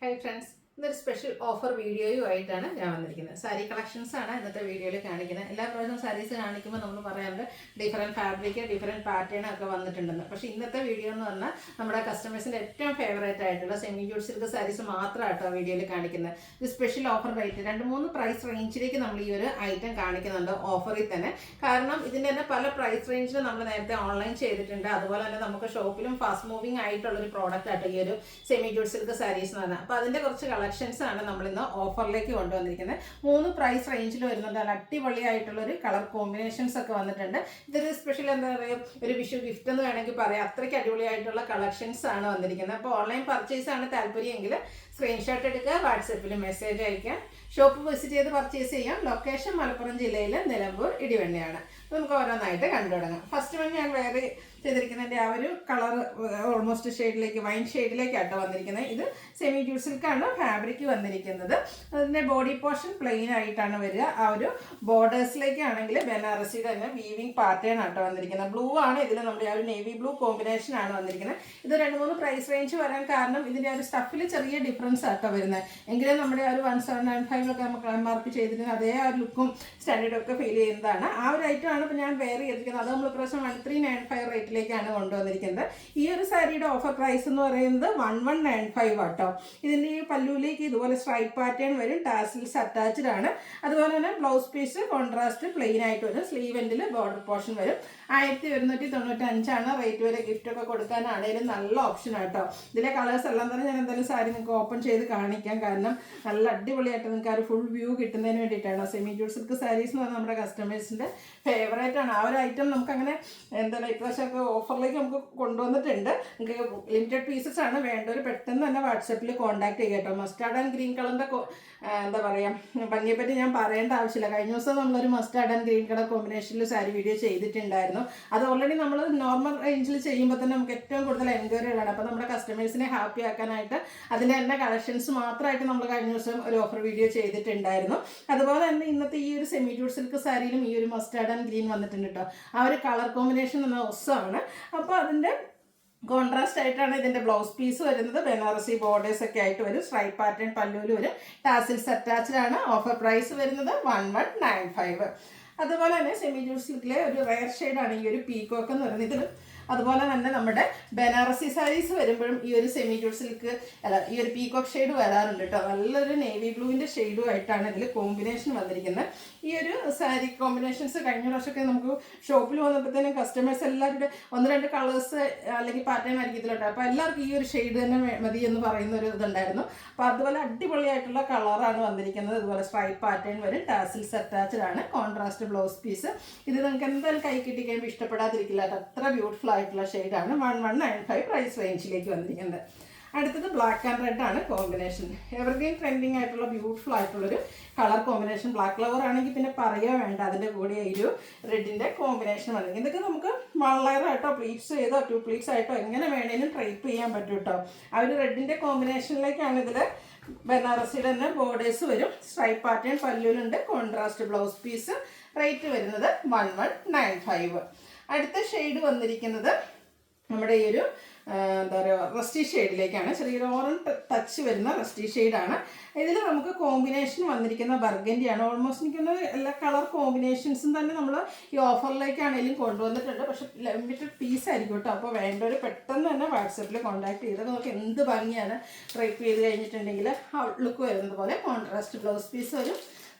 Hi friends, ഇന്നൊരു special offer വീഡിയോയുമായിട്ടാണ് ഞാൻ വന്നിരിക്കുന്നത്. സാരി കളക്ഷൻസ് ആണ് ഇന്നത്തെ വീഡിയോയിൽ കാണിക്കുന്നത്. എല്ലാ പ്രാവശ്യവും സാരീസ് കാണിക്കുമ്പോൾ നമ്മൾ പറയാറുണ്ട് ഡിഫറെൻറ്റ് ഫാബ്രിക്, ഡിഫറെൻറ്റ് പാറ്റേൺ ഒക്കെ വന്നിട്ടുണ്ടെന്ന്. പക്ഷേ ഇന്നത്തെ വീഡിയോ എന്ന് പറഞ്ഞാൽ നമ്മുടെ കസ്റ്റമേഴ്സിൻ്റെ ഏറ്റവും ഫേവറേറ്റ് ആയിട്ടുള്ള സെമി ജൂട്ട് സിൽക്ക് സാരീസ് മാത്രമായിട്ടോ വീഡിയോയിൽ കാണിക്കുന്നത്. ഇത് സ്പെഷ്യൽ ഓഫർ റേറ്റ് 2-3 പ്രൈസ് റേഞ്ചിലേക്ക് നമ്മൾ ഈ ഒരു ഐറ്റം കാണിക്കുന്നുണ്ട് ഓഫറിൽ തന്നെ. കാരണം ഇതിൻ്റെ തന്നെ പല പ്രൈസ് റേഞ്ചിലും നമ്മൾ നേരത്തെ ഓൺലൈൻ ചെയ്തിട്ടുണ്ട്. അതുപോലെ തന്നെ നമുക്ക് ഷോപ്പിലും ഫാസ്റ്റ് മൂവിങ് ആയിട്ടുള്ളൊരു പ്രോഡക്റ്റ് ആയിട്ട് ഈ ഒരു സെമി ജൂട്ട് സിൽക്ക് സാരീസ് എന്ന് പറഞ്ഞാൽ. അപ്പോൾ അതിൻ്റെ കുറച്ച് കളക്ഷൻസ് ആണ് നമ്മൾ ഇന്ന് ഓഫറിലേക്ക് കൊണ്ടുവന്നിരിക്കുന്നത്. 3 പ്രൈസ് റേഞ്ചിൽ വരുന്നുണ്ട്. അടിപൊളിയായിട്ടുള്ളൊരു കളർ കോമ്പിനേഷൻസ് ഒക്കെ വന്നിട്ടുണ്ട്. ഇതൊരു സ്പെഷ്യൽ എന്താ പറയുക, ഒരു വിഷു ഗിഫ്റ്റ് എന്ന് വേണമെങ്കിൽ പറയാം. അത്രയ്ക്ക് അടിപൊളിയായിട്ടുള്ള കളക്ഷൻസ് ആണ് വന്നിരിക്കുന്നത്. അപ്പോൾ ഓൺലൈൻ പർച്ചേസ് ആണ് താല്പര്യമെങ്കിൽ സ്ക്രീൻഷോട്ട് എടുക്കുക, വാട്സപ്പിൽ മെസ്സേജ് അയക്കാം. ഷോപ്പ് വിസിറ്റ് ചെയ്ത് പർച്ചേസ് ചെയ്യാം. ലൊക്കേഷൻ മലപ്പുറം ജില്ലയിലെ നിലമ്പൂർ ഇടിവണ്ണയാണ്. നമുക്ക് ഓരോന്നായിട്ട് കണ്ടു തുടങ്ങാം. ഫസ്റ്റ് വൺ ഞാൻ വേറെ ചെയ്തിരിക്കുന്നതിൻ്റെ ആ ഒരു കളർ ഓൾമോസ്റ്റ് ഷെയ്ഡിലേക്ക്, വൈൻ ഷെയ്ഡിലേക്കാട്ടോ വന്നിരിക്കുന്നത്. ഇത് സെമി ജൂട്ട് സിൽക്കാണ് ഫാബ്രിക് വന്നിരിക്കുന്നത്. അതിൻ്റെ ബോഡി പോർഷൻ പ്ലെയിൻ ആയിട്ടാണ് വരിക. ആ ഒരു ബോർഡേഴ്സിലേക്കാണെങ്കിൽ ബനാറസിയുടെ തന്നെ വീവിങ് പാറ്റേൺ ആട്ടോ വന്നിരിക്കുന്നത്. ബ്ലൂ ആണ് ഇതിൽ, നമ്മുടെ ആ ഒരു നേവി ബ്ലൂ കോമ്പിനേഷൻ ആണ് വന്നിരിക്കുന്നത്. ഇത് 2-3 പ്രൈസ് റേഞ്ച് വരാൻ കാരണം ഇതിൻ്റെ ആ ഒരു സ്റ്റഫിൽ ചെറിയ ഡിഫറൻസ് ആട്ടോ വരുന്നത്. എങ്കിലും നമ്മുടെ ആ ഒരു 1795 ഒക്കെ നമുക്ക് MRP ചെയ്തിരുന്നത് അതേ ആ ഒരു ലുക്കും സ്റ്റാൻഡേർഡും ഒക്കെ ഫീൽ ചെയ്യുന്നതാണ്. ആ ഒരു ഐറ്റമാണ് ഇപ്പോൾ ഞാൻ വേറെ ചെയ്തിരിക്കുന്നത്. അത് നമ്മൾ പ്രാവശ്യം 1395 റേറ്റിലേക്കാണ് കൊണ്ടുവന്നിരിക്കുന്നത്. ഈ ഒരു സാരിയുടെ ഓഫർ പ്രൈസ് എന്ന് പറയുന്നത് 1195 ആട്ടോ. ഇതിൻ്റെ ഈ പല്ലുവിലേക്ക് ഇതുപോലെ സ്ട്രൈപ്പ് പാറ്റേൺ വരും. ടാസിൽസ് അറ്റാച്ച്ഡ് ആണ്. അതുപോലെ തന്നെ ബ്ലൗസ് പീസ് കോൺട്രാസ്റ്റ് പ്ലെയിൻ ആയിട്ട് വരും. സ്ലീവ് എൻഡിൽ ബോർഡർ പോർഷൻ വരും. 1195 റേറ്റ് വരെ. ഗിഫ്റ്റ് ഒക്കെ കൊടുക്കാനാണെങ്കിലും നല്ല ഓപ്ഷൻ ആട്ടോ. ഇതിലെ കളേഴ്സ് എല്ലാം തന്നെ ഞാൻ എന്തായാലും സാരി നിങ്ങൾക്ക് ഓപ്പൺ ചെയ്ത് കാണിക്കാം. കാരണം നല്ല അടിപൊളിയായിട്ട് നിങ്ങൾക്ക് ആ ഒരു ഫുൾ വ്യൂ കിട്ടുന്നതിന് വേണ്ടിയിട്ടാണ്. സെമി ജൂട്ട് സിൽക്ക് സാരീസ് എന്ന് പറഞ്ഞാൽ നമ്മുടെ കസ്റ്റമേഴ്സിൻ്റെ ഫേവറേറ്റ് ആണ്. ആ ഒരു ഐറ്റം നമുക്ക് അങ്ങനെ എന്താണ് ഇപ്രാവശ്യമൊക്കെ ഓഫറിലേക്ക് നമുക്ക് കൊണ്ടുവന്നിട്ടുണ്ട്. നിങ്ങൾക്ക് ലിമിറ്റഡ് പീസസ് ആണ് വേണ്ടവർ പെട്ടെന്ന് തന്നെ വാട്സപ്പിൽ കോൺടാക്ട് ചെയ്യുക കേട്ടോ. മസ്റ്റാർഡ് ആൻഡ് ഗ്രീൻ കളറിൻ്റെ എന്താ പറയുക, ഭംഗിയെപ്പറ്റി ഞാൻ പറയേണ്ട ആവശ്യമില്ല. കഴിഞ്ഞ ദിവസം നമ്മളൊരു മസ്റ്റാർഡ് ആൻഡ് ഗ്രീൻ കളർ കോമ്പിനേഷനിൽ സാരി വീഡിയോ ചെയ്തിട്ടുണ്ടായിരുന്നു. അത് ഓൾറെഡി നമ്മൾ നോർമൽ റേഞ്ചിൽ ചെയ്യുമ്പോൾ തന്നെ നമുക്ക് ഏറ്റവും കൂടുതൽ എൻക്വയറികളാണ്. അപ്പോൾ നമ്മുടെ കസ്റ്റമേഴ്സിനെ ഹാപ്പി ആക്കാനായിട്ട് അതിൻ്റെ തന്നെ കളക്ഷൻസ് മാത്രമായിട്ട് നമ്മൾ കഴിഞ്ഞ ദിവസം ഒരു ഓഫർ വീഡിയോ ചെയ്തിട്ടുണ്ടായിരുന്നു. അതുപോലെ തന്നെ ഇന്നത്തെ ഈ ഒരു സെമി ജൂട്ട് സിൽക്ക് സാരിയിലും ഈ ഒരു മസ്റ്റാർഡ് ആൻഡ് ഗ്രീൻ വന്നിട്ടുണ്ട് കേട്ടോ. ആ ഒരു കളർ കോമ്പിനേഷൻ എന്ന ഒസമാണ്. അപ്പോൾ അതിൻ്റെ കോൺട്രാസ്റ്റ് ആയിട്ടാണ് ഇതിൻ്റെ ബ്ലൗസ് പീസ് വരുന്നത്. ബനാറസി ബോർഡേഴ്സ് ഒക്കെ ആയിട്ട് വരും. സ്ട്രൈപ്പ് പാറ്റേൺ പല്ലുവിൽ വരും. ടാസിൽസ് അറ്റാച്ച്ഡ് ആണ്. ഓഫർ പ്രൈസ് വരുന്നത് 1195. അതുപോലെ തന്നെ സെമി ജൂട്ട് സിൽക്കിലെ ഒരു റെയർ ഷെയ്ഡാണ് ഈ ഒരു പീകോക്ക് എന്ന് പറയുന്നത്. ഇതിൽ അതുപോലെ തന്നെ നമ്മുടെ ബനാറസി സാരീസ് വരുമ്പോഴും ഈ ഒരു സെമി ജൂട്ട് സിൽക്ക് ഈ ഒരു പീകോക്ക് ഷെയ്ഡ് വരാറുണ്ട് കേട്ടോ. നല്ലൊരു നേവി ബ്ലൂവിൻ്റെ ഷെയ്ഡും ആയിട്ടാണ് ഇതിൽ കോമ്പിനേഷൻ വന്നിരിക്കുന്നത്. ഈ ഒരു സാരി കോമ്പിനേഷൻസ് കഴിഞ്ഞ വർഷമൊക്കെ നമുക്ക് ഷോപ്പിൽ വന്നപ്പോഴത്തേനും കസ്റ്റമേഴ്സ് എല്ലാവരുടെ 1-2 കളേഴ്സ് അല്ലെങ്കിൽ പാറ്റേൺ ആയിരിക്കും ഇതിലുണ്ട്. അപ്പോൾ എല്ലാവർക്കും ഈ ഒരു ഷെയ്ഡ് തന്നെ മതി എന്ന് പറയുന്ന ഒരു ഇതുണ്ടായിരുന്നു. അപ്പോൾ അതുപോലെ അടിപൊളിയായിട്ടുള്ള കളറാണ് വന്നിരിക്കുന്നത്. അതുപോലെ സ്ട്രൈപ്പ് പാറ്റേൺ വരും. ടാസിൽസ് അറ്റാച്ച്ഡ് ആണ്. Contrast blouse piece. ഇത് നിങ്ങൾക്ക് എന്തായാലും കൈ കിട്ടി കഴിയുമ്പോൾ ഇഷ്ടപ്പെടാതിരിക്കില്ല. അത്ര ബ്യൂട്ടിഫുൾ ആയിട്ടുള്ള ഷെയ്ഡാണ്. 1195 പ്രൈസ് റേഞ്ചിലേക്ക് വന്നിരിക്കുന്നത്. അടുത്തത് ബ്ലാക്ക് ആൻഡ് റെഡ് ആണ് കോമ്പിനേഷൻ. എവർഗ്രീൻ ട്രെൻഡിങ് ആയിട്ടുള്ള ബ്യൂട്ടിഫുൾ ആയിട്ടുള്ളൊരു കളർ കോമ്പിനേഷൻ. ബ്ലാക്ക് കളർ ആണെങ്കിൽ പിന്നെ പറയുക വേണ്ട. അതിൻ്റെ കൂടെ ഒരു റെഡിൻ്റെ കോമ്പിനേഷൻ വന്നിരിക്കും. ഇതൊക്കെ നമുക്ക് 1 ലെയർ ആയിട്ടോ പ്ലീറ്റ്സ് ചെയ്തോ 2 പ്ലീറ്റ്സ് ആയിട്ടോ എങ്ങനെ വേണേലും ട്രൈപ്പ് ചെയ്യാൻ പറ്റും കേട്ടോ. ആ ഒരു റെഡിൻ്റെ കോമ്പിനേഷനിലേക്കാണ് ഇതിൽ ബനാറസിയുടെ തന്നെ ബോർഡേഴ്സ് വരും. സ്ട്രൈപ്പ് പാറ്റേൺ പല്ലുവിലുണ്ട്. Contrast blouse piece. റേറ്റ് വരുന്നത് 1195. അടുത്ത ഷെയ്ഡ് വന്നിരിക്കുന്നത് നമ്മുടെ ഈ ഒരു എന്താ പറയുക റസ്റ്റി ഷെയ്ഡിലേക്കാണ്. ചെറിയൊരു ഓറഞ്ച് ടച്ച് വരുന്ന റസ്റ്റി ഷെയ്ഡാണ്. ഇതിൽ നമുക്ക് കോമ്പിനേഷൻ വന്നിരിക്കുന്ന ബർഗൻഡിയാണ്. ഓൾമോസ്റ്റ് എനിക്കൊന്ന് എല്ലാ കളർ കോമ്പിനേഷൻസും തന്നെ നമ്മൾ ഈ ഓഫറിലേക്കാണെങ്കിലും കൊണ്ടുവന്നിട്ടുണ്ട്. പക്ഷേ ലിമിറ്റഡ് പീസ് ആയിരിക്കും കേട്ടോ. അപ്പോൾ വേണ്ടവർ പെട്ടെന്ന് തന്നെ വാട്സപ്പിൽ കോൺടാക്ട് ചെയ്തൊക്കെ നമുക്ക് എന്ത് ഭംഗിയാണ് ട്രൈപ്പ് ചെയ്ത് കഴിഞ്ഞിട്ടുണ്ടെങ്കിൽ ലുക്ക് വരുന്നത് പോലെ. കോൺട്രാസ്റ്റ് ബ്ലൗസ് പീസ് വരും.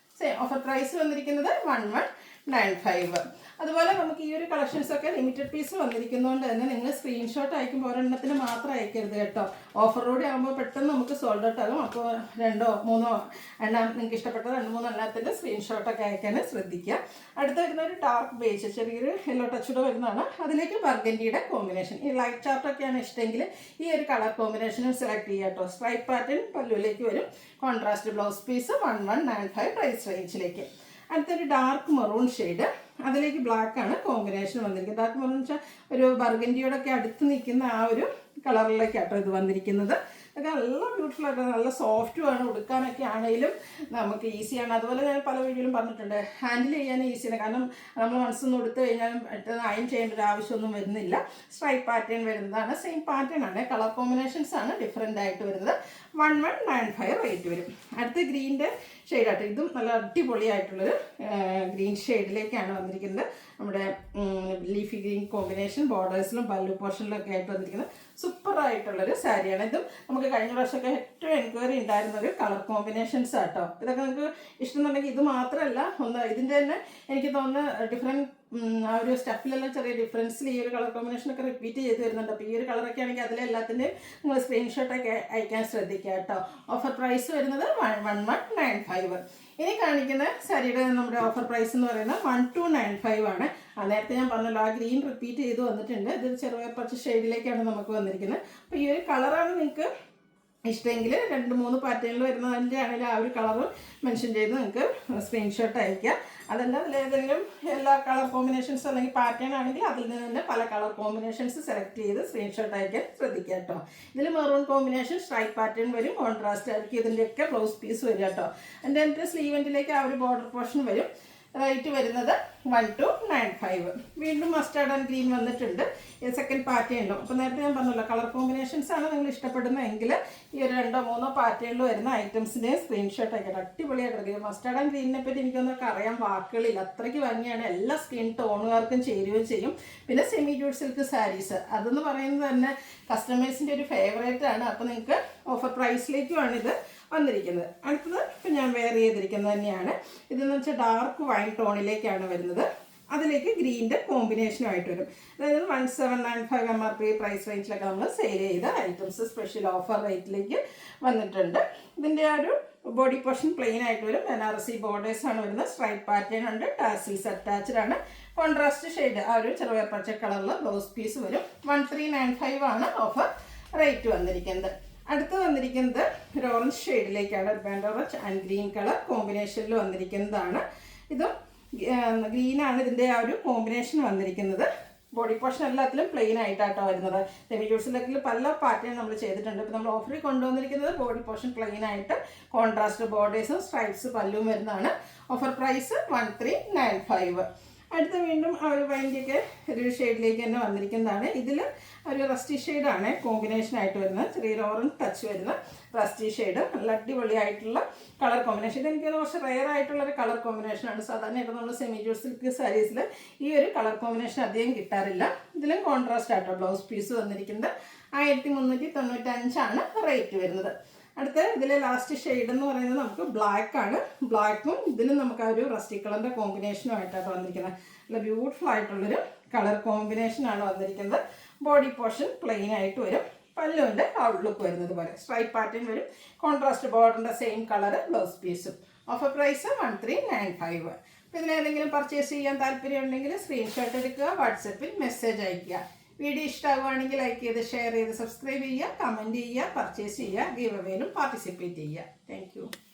ഓഫർ പ്രൈസ് വന്നിരിക്കുന്നത് 1195. അതുപോലെ നമുക്ക് ഈ ഒരു കളക്ഷൻസൊക്കെ ലിമിറ്റഡ് പീസ് വന്നിരിക്കുന്നതുകൊണ്ട് തന്നെ നിങ്ങൾ സ്ക്രീൻഷോട്ട് അയക്കുമ്പോൾ ഒരെണ്ണത്തിന് മാത്രം അയക്കരുത് കേട്ടോ. ഓഫറോടെ ആകുമ്പോൾ പെട്ടെന്ന് നമുക്ക് സോൾഡ് ഔട്ട് ആകും. അപ്പോൾ 2-3 എണ്ണം നിങ്ങൾക്ക് ഇഷ്ടപ്പെട്ട 2-3 എണ്ണത്തിൻ്റെ സ്ക്രീൻഷോട്ടൊക്കെ അയക്കാൻ ശ്രദ്ധിക്കുക. അടുത്ത് വരുന്ന ഒരു ഡാർക്ക് ബേജ്, ചെറിയൊരു യെല്ലോ ടച്ചൂടെ വരുന്നതാണ്. അതിലേക്ക് ബർഗൻഡിയുടെ കോമ്പിനേഷൻ. ഈ ലൈറ്റ് ചാർട്ടൊക്കെയാണ് ഇഷ്ടമെങ്കിൽ ഈ ഒരു കളർ കോമ്പിനേഷനും സെലക്ട് ചെയ്യുക കേട്ടോ. സ്ട്രൈപ്പ് പാറ്റേൺ പല്ലുവിലേക്ക് വരും. കോൺട്രാസ്റ്റ് ബ്ലൗസ് പീസ് 1195 പ്രൈസ് റേഞ്ചിലേക്ക്. അടുത്തൊരു ഡാർക്ക് മെറൂൺ ഷെയ്ഡ്. അതിലേക്ക് ബ്ലാക്ക് ആണ് കോമ്പിനേഷൻ വന്നിരിക്കുന്നത്. ഡാർക്ക് മെറൂൺ വെച്ചാൽ ഒരു ബർഗൻഡിയോടൊക്കെ അടുത്ത് നിൽക്കുന്ന ആ ഒരു കളറിലേക്കാട്ടോ ഇത് വന്നിരിക്കുന്നത്. ഇതൊക്കെ നല്ല ബ്യൂട്ടിഫുൾ ആയിട്ട് നല്ല സോഫ്റ്റുമാണ്, ഉടുക്കാനൊക്കെ ആണെങ്കിലും നമുക്ക് ഈസിയാണ്. അതുപോലെ ഞാൻ പല വീഡിയോയിലും പറഞ്ഞിട്ടുണ്ട്, ഹാൻഡിൽ ചെയ്യാൻ ഈസിയാണ്. കാരണം നമ്മൾ മനസ്സൊന്നും എടുത്തു കഴിഞ്ഞാലും പെട്ടെന്ന് അയൺ ചെയ്യേണ്ട ഒരു ആവശ്യമൊന്നും വരുന്നില്ല. സ്ട്രൈപ്പ് പാറ്റേൺ വരുന്നതാണ്, സെയിം പാറ്റേൺ ആണ്, കളർ കോമ്പിനേഷൻസ് ആണ് ഡിഫറെൻ്റ് ആയിട്ട് വരുന്നത്. 1195 റേറ്റ് വരും. അടുത്ത ഗ്രീൻ്റെ ഷെയ്ഡായിട്ട് ഇതും നല്ല അടിപൊളിയായിട്ടുള്ളൊരു ഗ്രീൻ ഷെയ്ഡിലേക്കാണ് വന്നിരിക്കുന്നത്. നമ്മുടെ ലീഫി ഗ്രീൻ കോമ്പിനേഷൻ ബോർഡേഴ്സിലും പല്ലു പോർഷനിലും ഒക്കെ ആയിട്ട് വന്നിരിക്കുന്നത് സൂപ്പറായിട്ടുള്ളൊരു സാരിയാണ്. ഇതും നമുക്ക് കഴിഞ്ഞ പ്രാവശ്യമൊക്കെ ഏറ്റവും എൻക്വയറി ഉണ്ടായിരുന്ന ഒരു കളർ കോമ്പിനേഷൻസ് ആട്ടോ. ഇതൊക്കെ നിങ്ങൾക്ക് ഇഷ്ടമെന്നുണ്ടെങ്കിൽ ഇത് മാത്രമല്ല, ഇതിൻ്റെ തന്നെ എനിക്ക് തോന്നുന്ന ഡിഫറെൻറ്റ് ആ ഒരു സ്റ്റഫിലെല്ലാം ചെറിയ ഡിഫറൻസിൽ ഈ ഒരു കളർ കോമ്പിനേഷനൊക്കെ റിപ്പീറ്റ് ചെയ്ത് വരുന്നുണ്ട്. അപ്പോൾ ഈ ഒരു കളറൊക്കെ ആണെങ്കിൽ അതിലെല്ലാത്തിൻ്റെയും നിങ്ങൾ സ്ക്രീൻഷോട്ടൊക്കെ അയക്കാൻ ശ്രദ്ധിക്കുക കേട്ടോ. ഓഫർ പ്രൈസ് വരുന്നത് 1195. ഇനി കാണിക്കുന്ന സാരിയുടെ നമ്മുടെ ഓഫർ പ്രൈസ് എന്ന് പറയുന്നത് 1295 ആണ്. നേരത്തെ ഞാൻ പറഞ്ഞല്ലോ, ആ ഗ്രീൻ റിപ്പീറ്റ് ചെയ്ത് വന്നിട്ടുണ്ട്. ഇതൊരു ചെറിയ പച്ച ഷെയ്ഡിലേക്കാണ് നമുക്ക് വന്നിരിക്കുന്നത്. അപ്പോൾ ഈ ഒരു കളറാണ് നിങ്ങൾക്ക് ഇഷ്ടമെങ്കിൽ 2-3 പാറ്റേണിൽ വരുന്നതിൻ്റെ ആണെങ്കിൽ ആ ഒരു കളറ് മെൻഷൻ ചെയ്ത് നിങ്ങൾക്ക് സ്ക്രീൻഷോട്ട് അയക്കാം. അതല്ല അതിലേതെങ്കിലും എല്ലാ കളർ കോമ്പിനേഷൻസ് അല്ലെങ്കിൽ പാറ്റേൺ ആണെങ്കിൽ അതിൽ നിന്ന് തന്നെ പല കളർ കോമ്പിനേഷൻസ് സെലക്ട് ചെയ്ത് സ്ക്രീൻഷോട്ട് അയക്കാൻ ശ്രദ്ധിക്കുക കേട്ടോ. ഇതിൽ മെറൂൺ കോമ്പിനേഷൻ സ്ട്രൈപ്പ് പാറ്റേൺ വരും, കോൺട്രാസ്റ്റ് ആയിരിക്കും ഇതിൻ്റെയൊക്കെ ബ്ലൗസ് പീസ് വരും കേട്ടോ. എൻ്റെ സ്ലീവെൻറ്റിലേക്ക് ആ ഒരു ബോർഡർ പോർഷൻ വരും. റേറ്റ് വരുന്നത് 1295. വീണ്ടും മസ്റ്റാർഡ് ആൻഡ് ഗ്രീൻ വന്നിട്ടുണ്ട് സെക്കൻഡ് പാറ്റേണിലും. അപ്പോൾ നേരത്തെ ഞാൻ പറഞ്ഞല്ലോ, കളർ കോമ്പിനേഷൻസ് ആണ് നിങ്ങൾ ഇഷ്ടപ്പെടുന്നതെങ്കിൽ ഈ ഒരു 2-3 പാറ്റേണിൽ വരുന്ന ഐറ്റംസിൻ്റെ സ്ക്രീൻഷോട്ട് ആക്കിയിട്ട് അടിപൊളിയായിട്ട്. മസ്റ്റാർഡ് ആൻഡ് ഗ്രീനിനെ പറ്റി എനിക്കൊന്നൊക്കെ അറിയാൻ വാക്കുകളില്ല, അത്രയ്ക്ക് ഭംഗിയാണ്. എല്ലാ സ്കിൻ ടോണുകാർക്കും ചേരുകയും ചെയ്യും. പിന്നെ സെമി ജൂട്ട് സിൽക്ക് സാരീസ് അതെന്ന് പറയുന്നത് തന്നെ കസ്റ്റമേഴ്സിൻ്റെ ഒരു ഫേവറേറ്റ് ആണ്. അപ്പോൾ നിങ്ങൾക്ക് ഓഫർ പ്രൈസിലേക്കുമാണ് ഇത് വന്നിരിക്കുന്നത്. അടുത്തത് ഇപ്പം ഞാൻ വെയർ ചെയ്തിരിക്കുന്നത് തന്നെയാണ്. ഇതെന്ന് വെച്ചാൽ ഡാർക്ക് വൈൻ ടോണിലേക്കാണ് വരുന്നത്. അതിലേക്ക് ഗ്രീൻ്റെ കോമ്പിനേഷനുമായിട്ട് വരും. അതായത് 1795 MRP പ്രൈസ് റേഞ്ചിലൊക്കെ നമ്മൾ സെയിൽ ചെയ്ത ഐറ്റംസ് സ്പെഷ്യൽ ഓഫർ റേറ്റിലേക്ക് വന്നിട്ടുണ്ട്. ഇതിൻ്റെ ആ ഒരു ബോഡി പോർഷൻ പ്ലെയിൻ ആയിട്ട് വരും. ബനാറസി ബോർഡേഴ്സ് ആണ് വരുന്നത്. സ്ട്രൈപ്പ് പാറ്റേൺ ഉണ്ട്, ടാസിൽസ് അറ്റാച്ച്ഡ് ആണ്. കോൺട്രാസ്റ്റ് ഷെയ്ഡ് ആ ഒരു ചെറുപയർ പച്ച കളറിൽ ബ്ലൗസ് പീസ് വരും. 1395 ആണ് ഓഫർ റേറ്റ് വന്നിരിക്കുന്നത്. അടുത്ത് വന്നിരിക്കുന്നത് ഒരു ഓറഞ്ച് ഷെയ്ഡിലേക്കാണ്. Band orange and green colour കോമ്പിനേഷനിൽ വന്നിരിക്കുന്നതാണ്. ഇതും ഗ്രീനാണ് ഇതിൻ്റെ ആ ഒരു കോമ്പിനേഷൻ വന്നിരിക്കുന്നത്. ബോഡി പോർഷൻ എല്ലാത്തിലും പ്ലെയിൻ ആയിട്ടാട്ടോ വരുന്നത്. സെമി ജൂട്ട്സിലൊക്കെ പല പാറ്റേൺ നമ്മൾ ചെയ്തിട്ടുണ്ട്. ഇപ്പോൾ നമ്മൾ ഓഫറിൽ കൊണ്ടുവന്നിരിക്കുന്നത് ബോഡി പോർഷൻ പ്ലെയിൻ ആയിട്ട് കോൺട്രാസ്റ്റ് ബോർഡേഴ്സും സ്ട്രൈപ്സ് പല്ലും വരുന്നതാണ്. Offer price 1395. അടുത്ത വീണ്ടും ആ ഒരു വൈൻ്റെയൊക്കെ ഒരു ഷെയ്ഡിലേക്ക് തന്നെ വന്നിരിക്കുന്നതാണ്. ഇതിൽ ഒരു റസ്റ്റി ഷെയ്ഡാണ് കോമ്പിനേഷനായിട്ട് വരുന്നത്. ചെറിയൊരു ഓറഞ്ച് ടച്ച് വരുന്ന റസ്റ്റി ഷെയ്ഡ്. നല്ല അടിപൊളിയായിട്ടുള്ള കളർ കോമ്പിനേഷൻ. ഇതെനിക്ക് കുറച്ച് റെയർ ആയിട്ടുള്ളൊരു കളർ കോമ്പിനേഷനാണ്. സാധാരണയായിട്ട് നമ്മൾ സെമി ജൂട്ട് സിൽക്ക് സാരീസിൽ ഈ ഒരു കളർ കോമ്പിനേഷൻ അധികം കിട്ടാറില്ല. ഇതിലും കോൺട്രാസ്റ്റ് ആയിട്ടോ ബ്ലൗസ് പീസ് വന്നിരിക്കുന്നത്. 1395 ആണ് റേറ്റ് വരുന്നത്. അടുത്ത ഇതിലെ ലാസ്റ്റ് ഷെയ്ഡ് എന്ന് പറയുന്നത് നമുക്ക് ബ്ലാക്ക് ആണ്. ബ്ലാക്കും ഇതിലും നമുക്ക് ആ ഒരു റസ്റ്റി കളറിൻ്റെ കോമ്പിനേഷനുമായിട്ടാണ് വന്നിരിക്കുന്നത്. നല്ല ബ്യൂട്ടിഫുൾ ആയിട്ടുള്ളൊരു കളർ കോമ്പിനേഷനാണ് വന്നിരിക്കുന്നത്. ബോഡി പോർഷൻ പ്ലെയിൻ ആയിട്ട് വരും. പല്ലുവിൻ്റെ ഔട്ട്ലുക്ക് വരുന്നത് പോലെ സ്ട്രൈപ്പ് പാറ്റേൺ വരും. കോൺട്രാസ്റ്റ് ബോർഡറിൻ്റെ സെയിം കളർ ബ്ലൗസ് പീസും. Offer price 1395. അപ്പോൾ ഇതിലേതെങ്കിലും പർച്ചേസ് ചെയ്യാൻ താല്പര്യം ഉണ്ടെങ്കിൽ സ്ക്രീൻഷോട്ട് എടുക്കുക, വാട്സപ്പിൽ മെസ്സേജ് അയയ്ക്കുക. വീഡിയോ ഇഷ്ടമാകുകയാണെങ്കിൽ ലൈക്ക് ചെയ്ത് ഷെയർ ചെയ്ത് സബ്സ്ക്രൈബ് ചെയ്യുക, കമൻറ്റ് ചെയ്യുക, പർച്ചേസ് ചെയ്യുക, ഗീവ് അവേയിലും പാർട്ടിസിപ്പേറ്റ് ചെയ്യുക. Thank you.